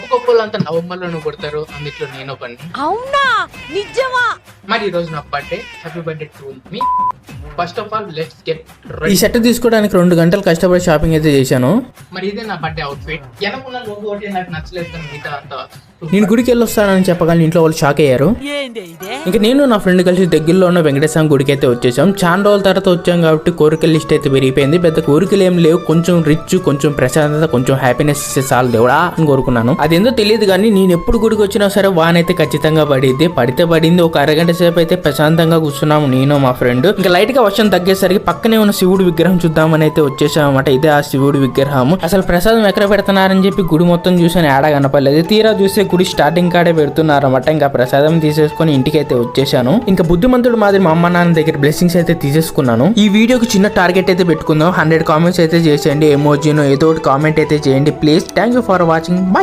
ఒప్పుకోపోలంతా నవంబర్లోనే కొడతారు, అందుట్లో నేను పని. అవునా నిజమా? మరి ఈ రోజు నా birthday. Happy birthday to me. First of all let's get ఈ షర్ట్ తీసుకోవడానికి 2 గంటలు కష్టపడి షాపింగ్ అయితే చేశాను. మరి ఇదే నా బర్త్డే అవుట్ఫిట్. వెనకున్న లోగో ఒకటి నాకు నచ్చలేదు, కానీ మిగతా అంతా నేను గుడికి వెళ్ళి వస్తానని చెప్పగానే ఇంట్లో వాళ్ళు షాక్ అయ్యారు. ఇంకా నేను నా ఫ్రెండ్ కలిసి దగ్గరలో ఉన్న వెంకటేశ్వర గుడికి అయితే వచ్చేసాం. చాలా రోజుల తర్వాత వచ్చాం కాబట్టి కోరికల లిస్ట్ అయితే పెరిగిపోయింది. పెద్ద కోరికలు ఏం లేవు, కొంచెం రిచ్, కొంచెం ప్రశాంతత, కొంచెం హ్యాపీనెస్ ఇస్తే చాలు దేవుడా అని కోరుకున్నాను. అదేందో తెలియదు కానీ నేను ఎప్పుడు గుడికి వచ్చినా సరే వానైతే ఖచ్చితంగా పడిద్ది. పడితే పడింది. ఒక అరగంట సేపు అయితే ప్రశాంతంగా కూర్చున్నాము నేను మా ఫ్రెండ్. ఇంకా లైట్ గా వర్షం తగ్గేసరికి పక్కనే ఉన్న శివుడు విగ్రహం చూద్దామని అయితే వచ్చేసాం అనమాట. ఇదే ఆ శివుడు విగ్రహం. అసలు ప్రసాదం ఎక్కడ పెడుతున్నారని చెప్పి గుడి మొత్తం చూసాను, ఏడా కనపడలేదు. తీరా చూస్తే గుడి స్టార్టింగ్ కాడే పెడుతున్నారన్నమాట. ఇంకా ప్రసాదం తీసేసుకొని ఇంటికి అయితే వచ్చేసాను. ఇంకా బుద్ధిమంతుడు మాదిరి మా అమ్మ నాన్న దగ్గర బ్లెస్సింగ్స్ అయితే తీసేసుకున్నాను. ఈ వీడియోకి చిన్న టార్గెట్ అయితే పెట్టుకుందాం. 100 కామెంట్స్ అయితే చేసేయండి. ఎమోజీనో ఏదో ఒకటి కామెంట్ అయితే చేయండి please. Thank you for watching. By.